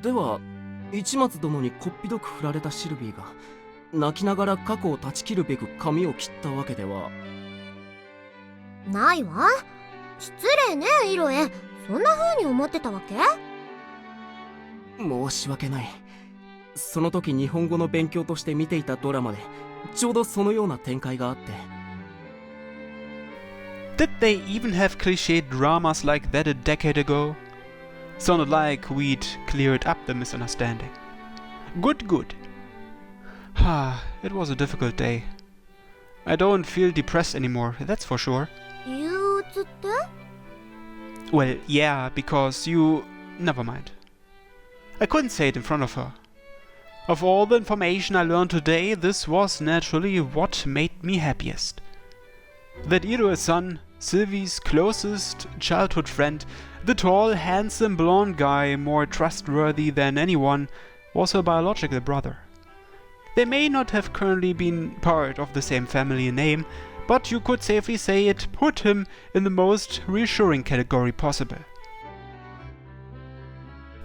では市松殿にこっぴどく振られたシルビーが泣きながら過去を断ち切るべく髪を切ったわけではないわ。失礼ね、イロエ。そんな風に思ってたわけ？申し訳ない。その時日本語の勉強として見ていたドラマでちょうどそのような展開があって。 Did they even have cliché dramas like that a decade ago? Sounded like we'd cleared up the misunderstanding. Good, good. It was a difficult day. I don't feel depressed anymore, that's for sure. 憂鬱って？ Well, yeah, because you... Never mind. I couldn't say it in front of her. Of all the information I learned today, this was naturally what made me happiest. That Iroha-san, Silvie's closest childhood friend, the tall, handsome blonde guy more trustworthy than anyone, was her biological brother. They may not have currently been part of the same family name, but you could safely say it put him in the most reassuring category possible.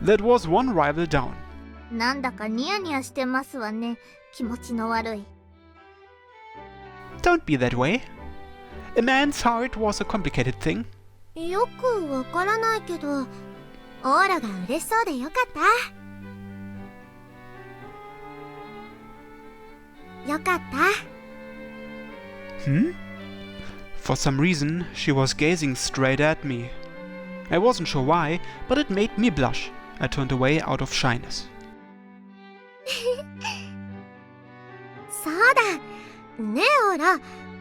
That was one rival down. なんだかニヤニヤしてますわね。気持ちの悪い。Don't be that way. A man's heart was a complicated thing. よくわからないけど、オーラが嬉しそうでよかった。よかった。For some reason, she was gazing straight at me. I wasn't sure why, but it made me blush. I turned away out of shyness. そうだ。ねえ、オーラ。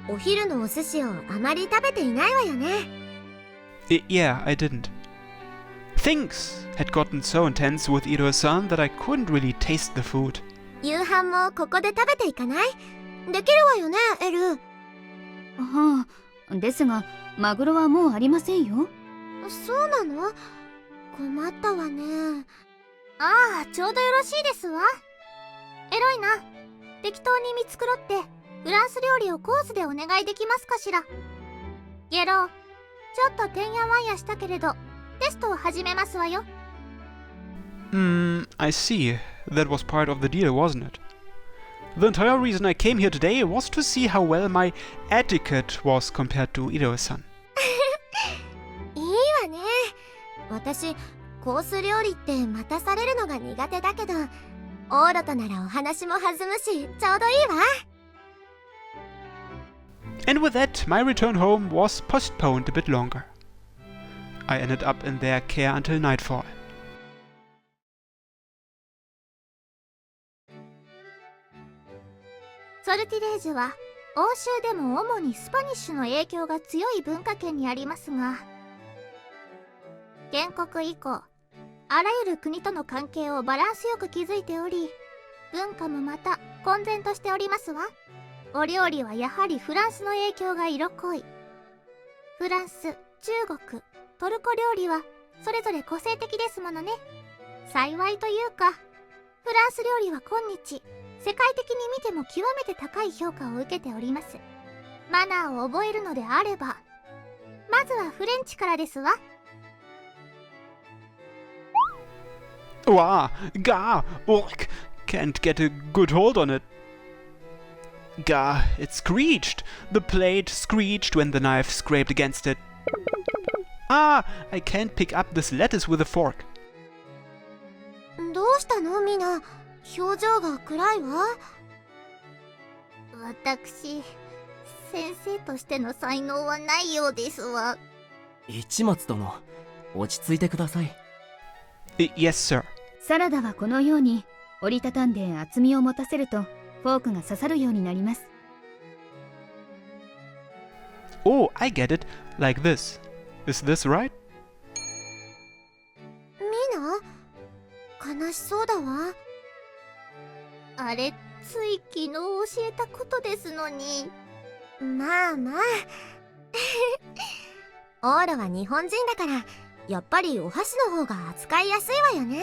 お昼のお寿司をあまり食べていないわよね。Yeah, I didn't. Things had gotten so intense with Iroha-san that I couldn't really taste the food. 夕飯もここで食べていかない？できるわよね、エル。はあ、ですがマグロはもうありませんよ。そうなの？困ったわね。ああ、ちょうどよろしいですわ。エロいな。適当に見繕ってフランス料理をコースでお願いできますかしら。ゲロ、ちょっとてんやわんやしたけれどテストを始めますわよ。I see. That was part of the deal, wasn't it? The entire reason I came here today was to see how well my etiquette was compared to Iroha-san. いいわね。私、コース料理って待たされるのが苦手だけど、オーラとならお話も弾むし、ちょうどいいわ。And with that, my return home was postponed a bit longer. I ended up in their care until nightfall. ソルティレージュは欧州でも主にスパニッシュの影響が強い文化圏にありますが、建国以降あらゆる国との関係をバランスよく築いており、文化もまた混然としておりますわ。お料理はやはりフランスの影響が色濃い。フランス、中国、トルコ料理はそれぞれ個性的ですものね。幸いというか、フランス料理は今日世界的に見ても極めて高い評価を受けております。マナーを覚えるのであれば、まずはフレンチからですわ。Wah, gah, ork, can't get a good hold on it. Gah, it screeched. The plate screeched when the knife scraped against it. I can't pick up this lettuce with a fork. どうしたのみんな、表情が暗いわ。私、先生としての才能はないようですわ。市松殿、落ち着いてください。Yes, sir. サラダはこのように折りたたんで厚みを持たせるとフォークが刺さるようになります。Oh, I get it. Like this. Is this right? みんな、悲しそうだわ。あれ、つい昨日教えたことですのに。まあまあ。オーラは日本人だから、やっぱりお箸の方が扱いやすいわよね。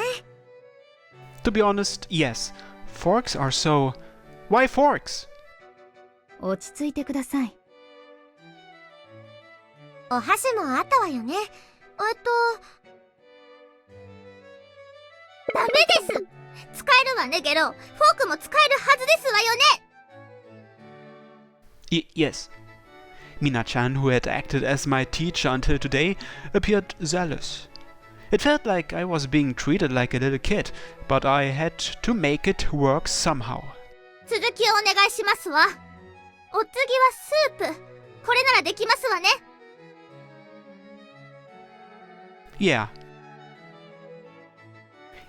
To be honest, yes. Forks are so... Why forks? 落ち着いてください。お箸もあったわよね。ダメです。使えるわねゲロ。フォークも使えるはずですわよね。Yes. Mina-chan, who had acted as my teacher until today, appeared zealous. It felt like I was being treated like a little kid, but I had to make it work somehow. 続きをお願いしますわ。お次はスープ。これならできますわね。Yeah.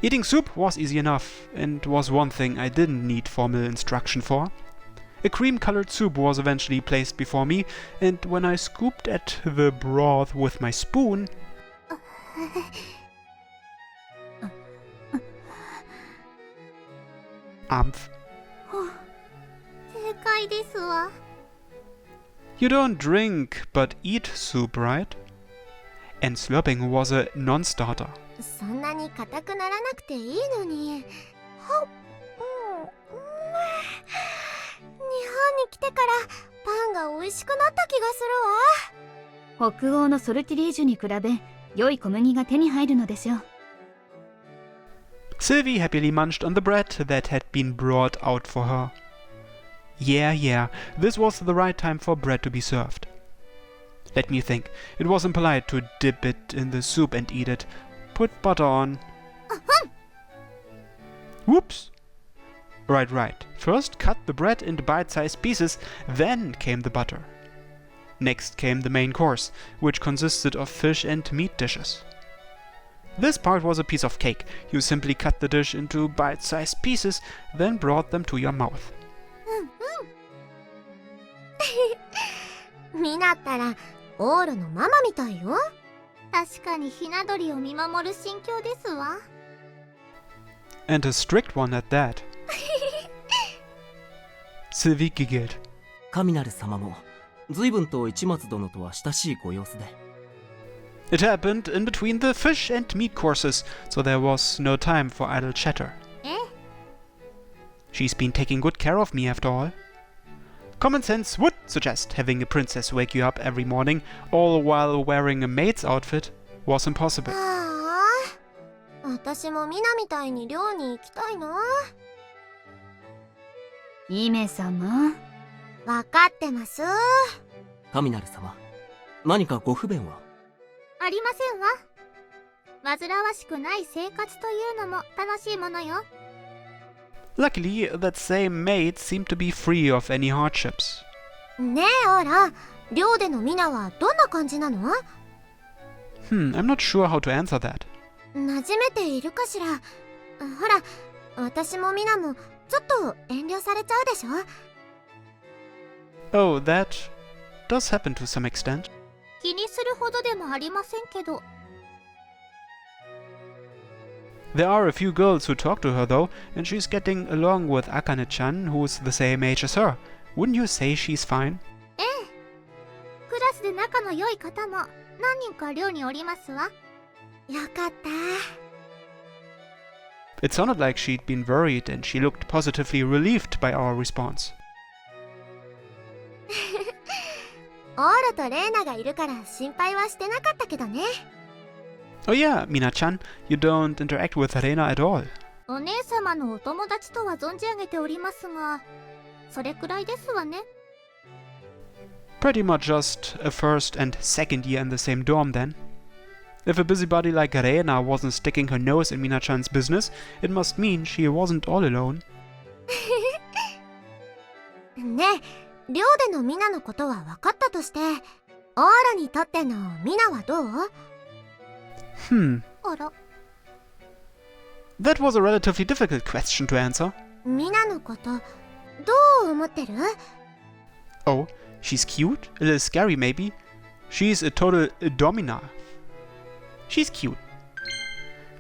Eating soup was easy enough, and was one thing I didn't need formal instruction for. A cream-colored soup was eventually placed before me, and when I scooped at the broth with my spoon... Amph. 正解ですわ。You don't drink, but eat soup, right? And slurping was a non-starter. そんなに硬くならなくていいのに。ほっ、日本に来てからパンが美味しくなった気がするわ。北欧のソルティリージュに比べ良い小麦が手に入るのでしょう。Silvie happily munched on the bread that had been brought out for her. Yeah, this was the right time for bread to be served. Let me think. It wasn't polite to dip it in the soup and eat it. Put butter on. Whoops! Right. First cut the bread into bite-sized pieces, then came the butter. Next came the main course, which consisted of fish and meat dishes. This part was a piece of cake. You simply cut the dish into bite-sized pieces, then brought them to your mouth. ミナったらオーロのママみたいよ。確かにひな鳥を見守る心境ですわ。And a strict one at that. Silvie giggled. 神なる様も随分と市松殿とは親しいご様子で。It happened in between the fish and meat courses, so there was no time for idle chatter. え？ She's been taking good care of me after all. Common sense would suggest having a princess wake you up every morning, all while wearing a maid's outfit, was impossible. ああ、私もミナみたいに寮に行きたいな。姫様。わかってます。神なる様、何かご不便は？ありませんわ。煩わしくない生活というのも楽しいものよ。Luckily, that same maid seemed to be free of any hardships. ねえオーラ、寮でのミナはどんな感じなの？ I'm not sure how to answer that. 馴染めているかしら。ほら、私もミナもちょっと遠慮されちゃうでしょ。 Oh, that does happen to some extent. 気にするほどでもありませんけど。There are a few girls who talk to her though, and she's getting along with Akane-chan, who's the same age as her. Wouldn't you say she's fine? ええ。クラスで仲の良い方も何人か寮におりますわ。よかった。It sounded like she'd been worried, and she looked positively relieved by our response. オーロとレイナがいるから心配はしてなかったけどね。Oh yeah, Mina-chan, you don't interact with Rena at all. お姉様のお友達とは存じ上げておりますが、それくらいですわね。Pretty much just a first and second year in the same dorm then. If a busybody like Rena wasn't sticking her nose in Mina-chan's business, it must mean she wasn't all alone. ねえ、寮でのミナのことは分かったとして、オーロにとってのミナはどう？あら。That was a relatively difficult question to answer. ミナのことどう思ってる？ Oh, she's cute, a little scary maybe. She's a total domina. She's cute.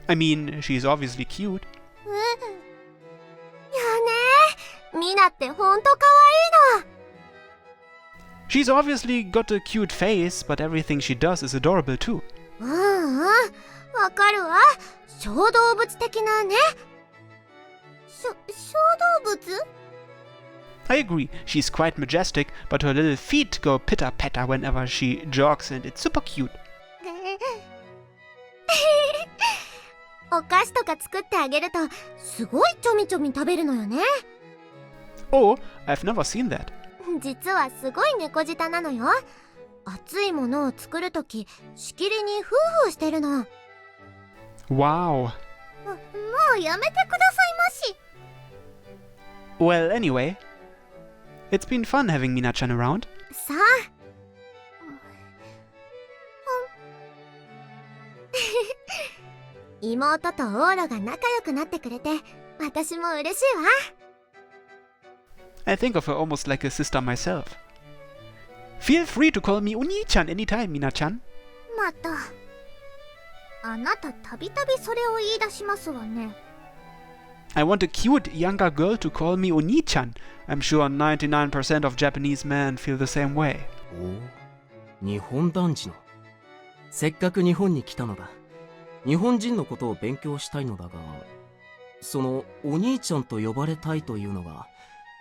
I mean, she's obviously cute. いやね、ミナってほんと可愛いの。 She's obviously got a cute face, but everything she does is adorable too. わかるわ。小動物的なね。小動物？ I agree, she's quite majestic, but her little feet go pitter-patter whenever she jogs and it's super cute. お菓子とか作ってあげるとすごいちょみちょみ食べるのよね。 Oh, I've never seen that. 実はすごい猫舌なのよ。熱いものを作るときしきりにフーフーしてるの。 Wow. もうやめてくださいまし。 Well, anyway, it's been fun having Mina-chan around. さあ妹とオーロが仲良くなってくれて私も嬉しいわ。 I think of her almost like a sister myself. Feel free to call me Oni-chan anytime, Mina-chan. またあなたたびたびそれを言い出しますわね。 I want a cute younger girl to call me Oni-chan. I'm sure 99% of Japanese men feel the same way. おお、日本男児の。せっかく日本に来たのだ。日本人のことを勉強したいのだが、そのお兄ちゃんと呼ばれたいというのが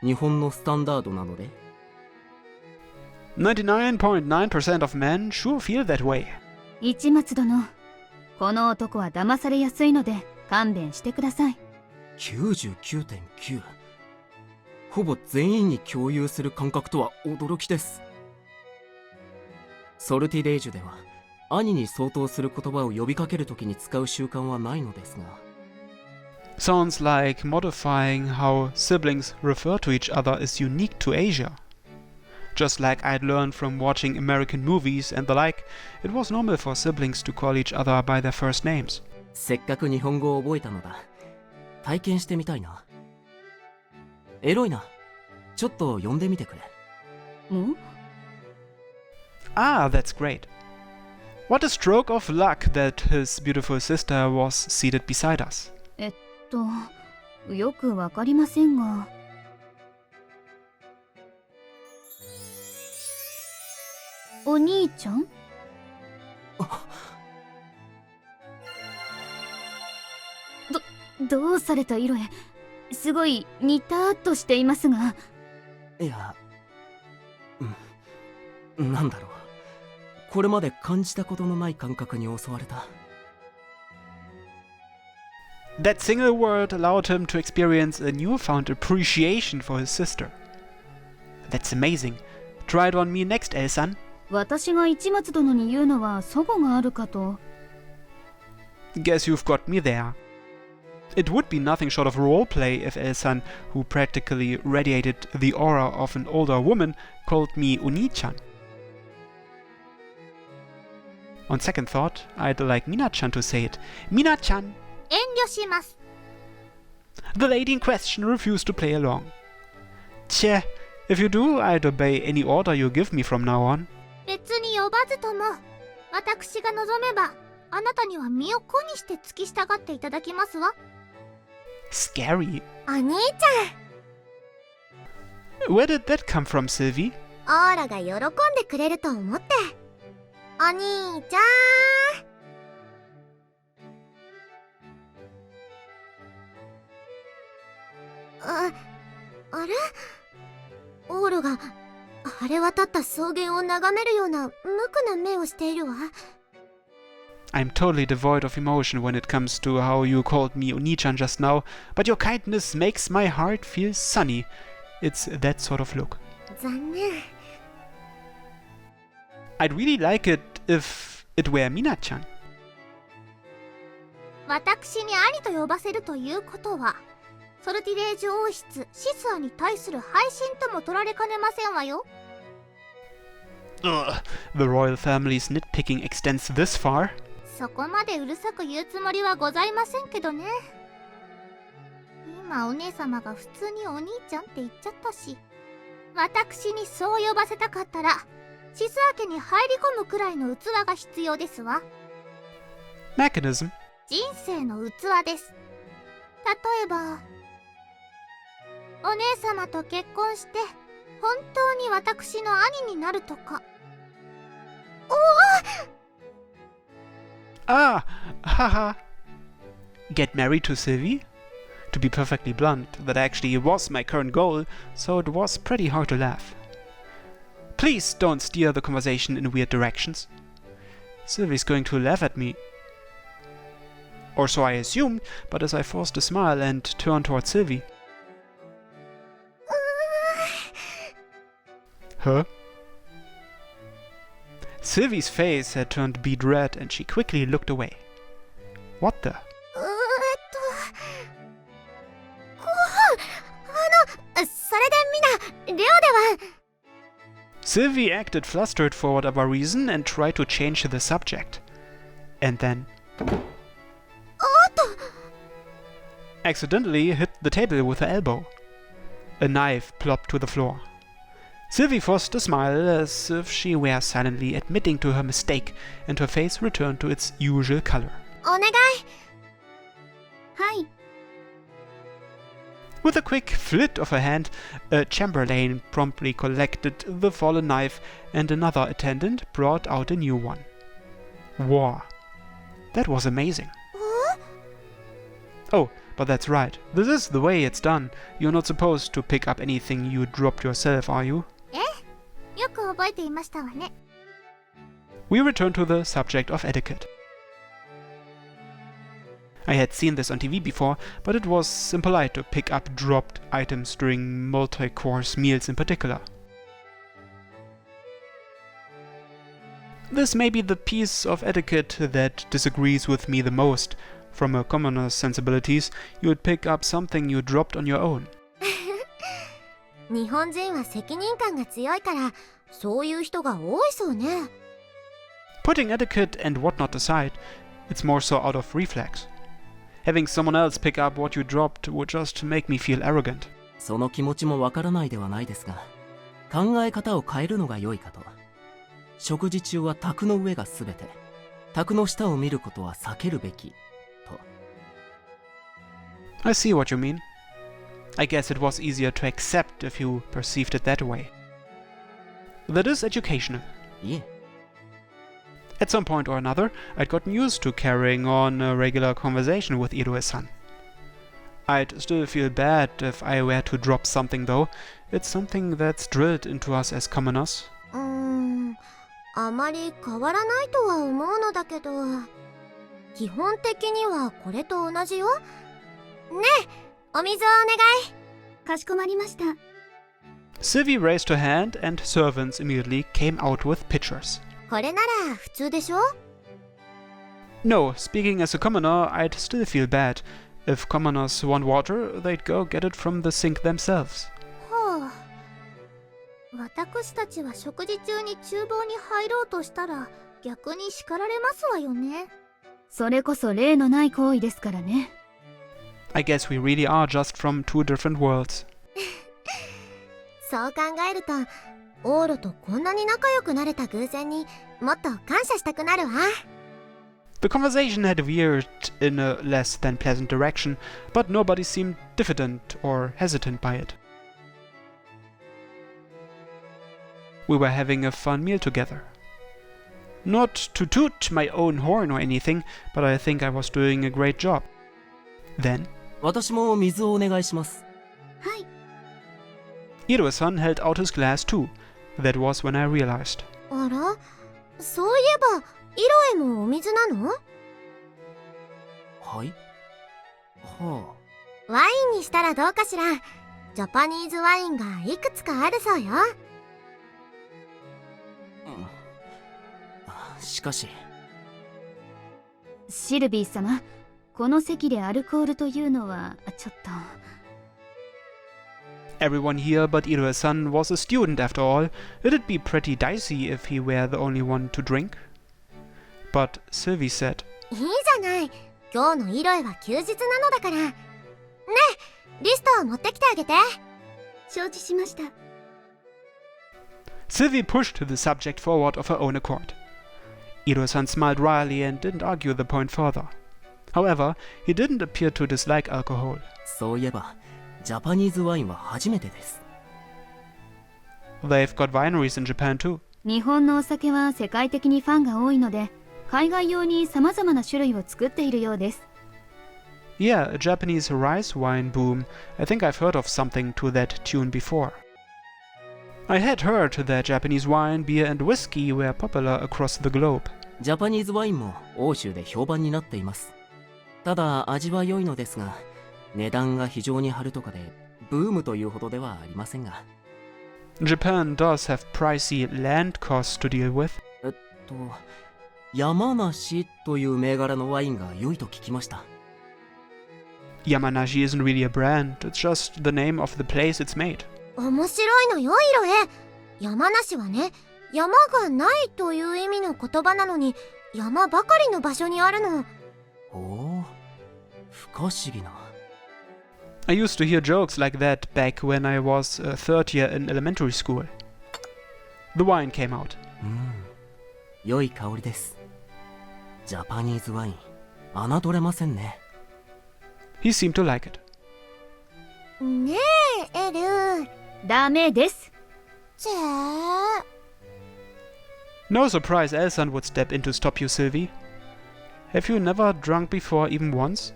日本のスタンダードなので。 99.9% of men sure feel that way. 市松殿、この男は騙されやすいので勘弁してください。 99.9 ほぼ全員に共有する感覚とは驚きです。ソルティレージュでは兄に相当する言葉を呼びかけるときに使う習慣はないのですが。 Sounds like modifying how siblings refer to each other is unique to Asia. Just like I'd learned from watching American movies and the like, it was normal for siblings to call each other by their first names. せっかく日本語を覚えたのだ。体験してみたいな。エロいな。ちょっと呼んでみてくれ。ん？ Ah, that's great. What a stroke of luck that his beautiful sister was seated beside us. よくわかりませんが。お兄ちゃん？どうされた色へ、すごい似たーっとしていますが。いや、なんだろう。これまで感じたことのない感覚に襲われた。 That single word allowed him to experience a newfound appreciation for his sister. That's amazing. Try it on me next, El-san. 私が市松殿に言うのは齟齬があるかと。 Guess you've got me there. It would be nothing short of roleplay if El-san, who practically radiated the aura of an older woman, called me Oni-chan. On second thought, I'd like Mina-chan to say it. Mina-chan! 遠慮します。 The lady in question refused to play along. Tche, if you do, I'd obey any order you give me from now on. 別に呼ばずとも私が望めばあなたには身を粉にして付き従っていただきますわ。 Scary. お兄ち Where did that come from, Silvie? ゃん、オーラが喜んでくれると思って。お兄ちゃん。あれ？オールが晴れ渡った草原を眺めるような無垢な目をしているわ。 I'm totally devoid of emotion when it comes to how you called me Oni-chan just now, but your kindness makes my heart feel sunny. It's that sort of look. 残念。 I'd really like it if it were Mina-chan. 私に兄と呼ばせるということはソルティレージュ王室シスアに対する配信とも取られかねませんわよ。 Ugh, the royal family's nitpicking extends this far. そこまでうるさく言うつもりはございませんけどね。今お姉様が普通にお兄ちゃんって言っちゃったし、私にそう呼ばせたかったらシスア家に入り込むくらいの器が必要ですわ。 Mechanism. 人生の器です。例えばお姉様と結婚して本当に私の兄になるとか。 Ah, haha. Get married to Silvie? To be perfectly blunt, that actually was my current goal, so it was pretty hard to laugh. Please don't steer the conversation in weird directions. Sylvie's going to laugh at me. Or so I assumed, but as I forced a smile and turned toward Silvie. Huh? Silvie's face had turned beet red and she quickly looked away. What the? それでみんな寮では Silvie acted flustered for whatever reason and tried to change the subject. And then accidentally hit the table with her elbow. A knife plopped to the floor. Silvie forced a smile as if she were silently admitting to her mistake, and her face returned to its usual color. お願いはい。 With a quick flit of her hand, a chamberlain promptly collected the fallen knife and another attendant brought out a new one. War. That was amazing. Oh, but that's right. This is the way it's done. You're not supposed to pick up anything you dropped yourself, are you? よく覚えていましたわね。 We return to the subject of etiquette. I had seen this on TV before, but it was impolite to pick up dropped items during multi-course meals in particular. This may be the piece of etiquette that disagrees with me the most. From a commoner's sensibilities, you would pick up something you dropped on your own. 日本人は責任感が強いからそういう人が多いそうね。 Putting etiquette and whatnot aside, it's more so out of reflex. Having someone else pick up what you dropped would just make me feel arrogant. その気持ちもわからないではないですが、考え方を変えるのが良いかと。食事中は卓の上がすべて、卓の下を見ることは避けるべきと。 I see what you mean. I guess it was easier to accept if you perceived it that way. That is educational. いえ、 At some point or another, I'd gotten used to carrying on a regular conversation with Iroe-san. I'd still feel bad if I were to drop something though. It's something that's drilled into us as commoners. あまり変わらないとは思うのだけど、基本的にはこれと同じよ。ねえ、お水をお願い。かしこまりました。 Silvie raised her hand and servants immediately came out with pitchers. これなら普通でしょ？ No, speaking as a commoner, I'd still feel bad. If commoners want water, they'd go get it from the sink themselves. はあ。私たちは食事中に厨房に入ろうとしたら逆に叱られますわよね。それこそ例のない行為ですからね。 I guess we really are just from two different worlds. そう考えると、オーロとこんなに仲良くなれた偶然にもっと感謝したくなるわ。 The conversation had veered in a less than pleasant direction, but nobody seemed diffident or hesitant by it. We were having a fun meal together. Not to toot my own horn or anything, but I think I was doing a great job. Then, 私も水をお願いします。はい。 Iroe-san held out his glass too. That was when I realized. あら、そういえばイロエもお水なの？はい？はワインにしたらどうかしら。ジャパニーズワインがいくつかあるそうよ。あ。しかし。シルビー様、この席でアルコールというのはちょっと。 Everyone here but Iroe-san was a student after all. It'd be pretty dicey if he were the only one to drink. But Silvie said, いいじゃない。今日のイロエは休日なのだから。ねえ、リストを持ってきてあげて。承知しました。 Silvie pushed the subject forward of her own accord. Iroe-san smiled wryly and didn't argue the point further. However, he didn't appear to dislike alcohol. そういえば、ジャパニーズワインは初めてです。They've got wineries in Japan too. 日本のお酒は世界的にファンが多いので、海外用に様々な種類を作っているようです。 Yeah, a Japanese rice wine boom. I think I've heard of something to that tune before. I had heard that Japanese wine, beer and whiskey were popular across the globe. ジャパニーズワインも欧州で評判になっています。ただ味は良いのですが、値段が非常に張るとかでブームというほどではありませんが。Japan does have pricey land costs to deal with. と、山梨という銘柄のワインが良いと聞きました。Yamanashi isn't really a brand, it's just the name of the place it's made. 面白いのよ、イロエ。山梨はね、山がないという意味の言葉なのに、山ばかりの場所にあるの。おお、不可思議な。I used to hear jokes like that back when I was third year in elementary school. The wine came out. 良い香りです。ジャパニーズワイン、侮れませんね。He seemed to like it. ねえ、エル。ダメです。No surprise Elsan would step in to stop you, Silvie. Have you never drunk before even once?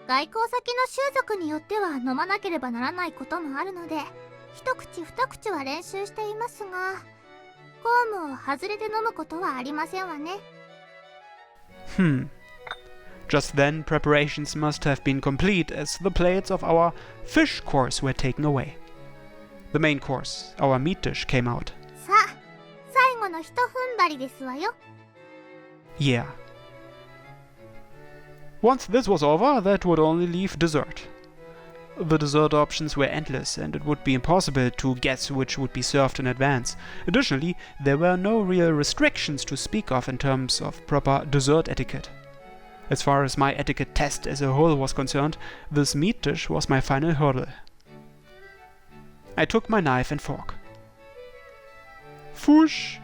外交先の習俗によっては飲まなければならないこともあるので、一口二口は練習していますが、公務を外れて飲むことはありませんわね。Just then, preparations must have been complete as the plates of our fish course were taken away. The main course, our meat dish, came out. さあ、最後のひと踏ん張りですわよ。Yeah. Once this was over, that would only leave dessert. The dessert options were endless, and it would be impossible to guess which would be served in advance. Additionally, there were no real restrictions to speak of in terms of proper dessert etiquette. As far as my etiquette test as a whole was concerned, this meat dish was my final hurdle. I took my knife and fork. Foosh!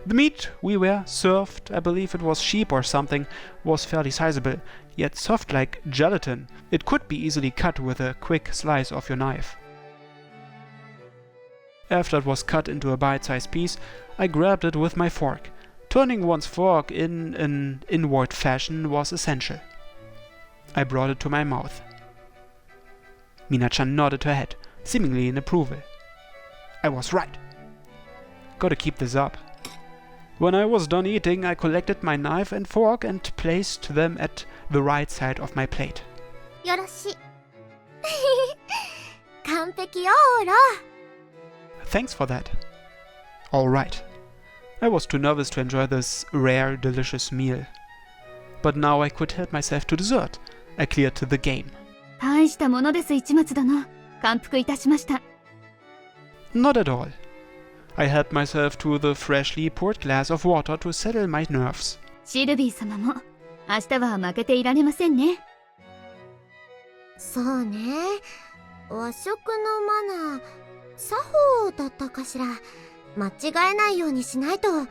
The meat we were served, I believe it was sheep or something, was fairly sizable, yet soft like gelatin. It could be easily cut with a quick slice of your knife. After it was cut into a bite-sized piece, I grabbed it with my fork. Turning one's fork in an inward fashion was essential. I brought it to my mouth. Mina-chan nodded her head, seemingly in approval. I was right. Gotta keep this up. When I was done eating, I collected my knife and fork and placed them at the right side of my plate. よろしい。完璧よ、オーラ。 Thanks for that. All right. I was too nervous to enjoy this rare, delicious meal. But now I could help myself to dessert. I cleared the game. 大したものです、市松殿。感服いたしました。Not at all. I helped myself to the freshly poured glass of water to settle my nerves. シルビー様も、明日は負けていられませんね。そうね。和食のマナー、作法だったかしら。間違えないようにしないと。あ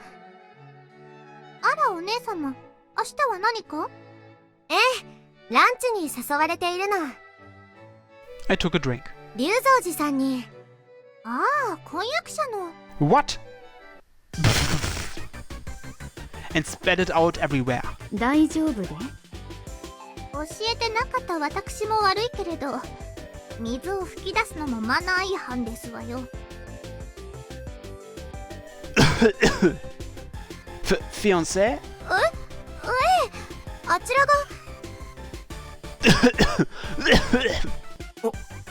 ら、お姉様、明日は何か？ええ、ランチに誘われているの。I took a drink. 龍蔵寺さんに。ああ、婚約者の。What? And spat it out everywhere. 大丈夫で？教えてなかった私も悪いけれど、水を吹き出すのもマナー違反ですわよ。Fiancé? ええ、あちらが。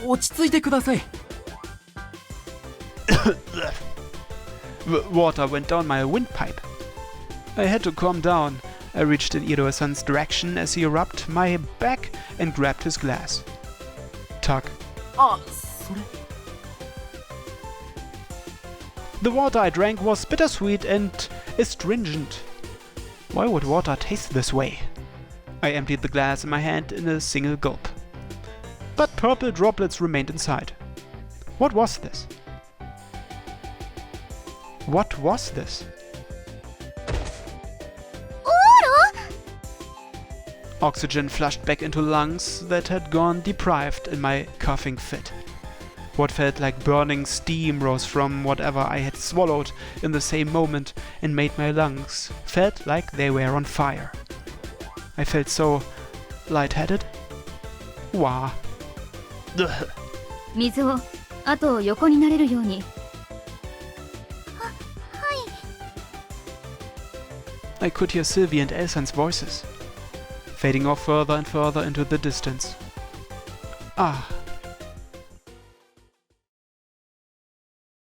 落ち着いてください。Water went down my windpipe. I had to calm down. I reached in Iro-san's direction as he rubbed my back and grabbed his glass. Tug. あ、それ。The water I drank was bittersweet and astringent. Why would water taste this way? I emptied the glass in my hand in a single gulp. But purple droplets remained inside. What was this? What was this? Oxygen flushed back into lungs that had gone deprived in my coughing fit. What felt like burning steam rose from whatever I had swallowed in the same moment and made my lungs felt like they were on fire. I felt so lightheaded. Wah. Ugh. 水を、あと横になれるように。I could hear Silvie and Elsan's voices. fading off further and further into the distance. Ah,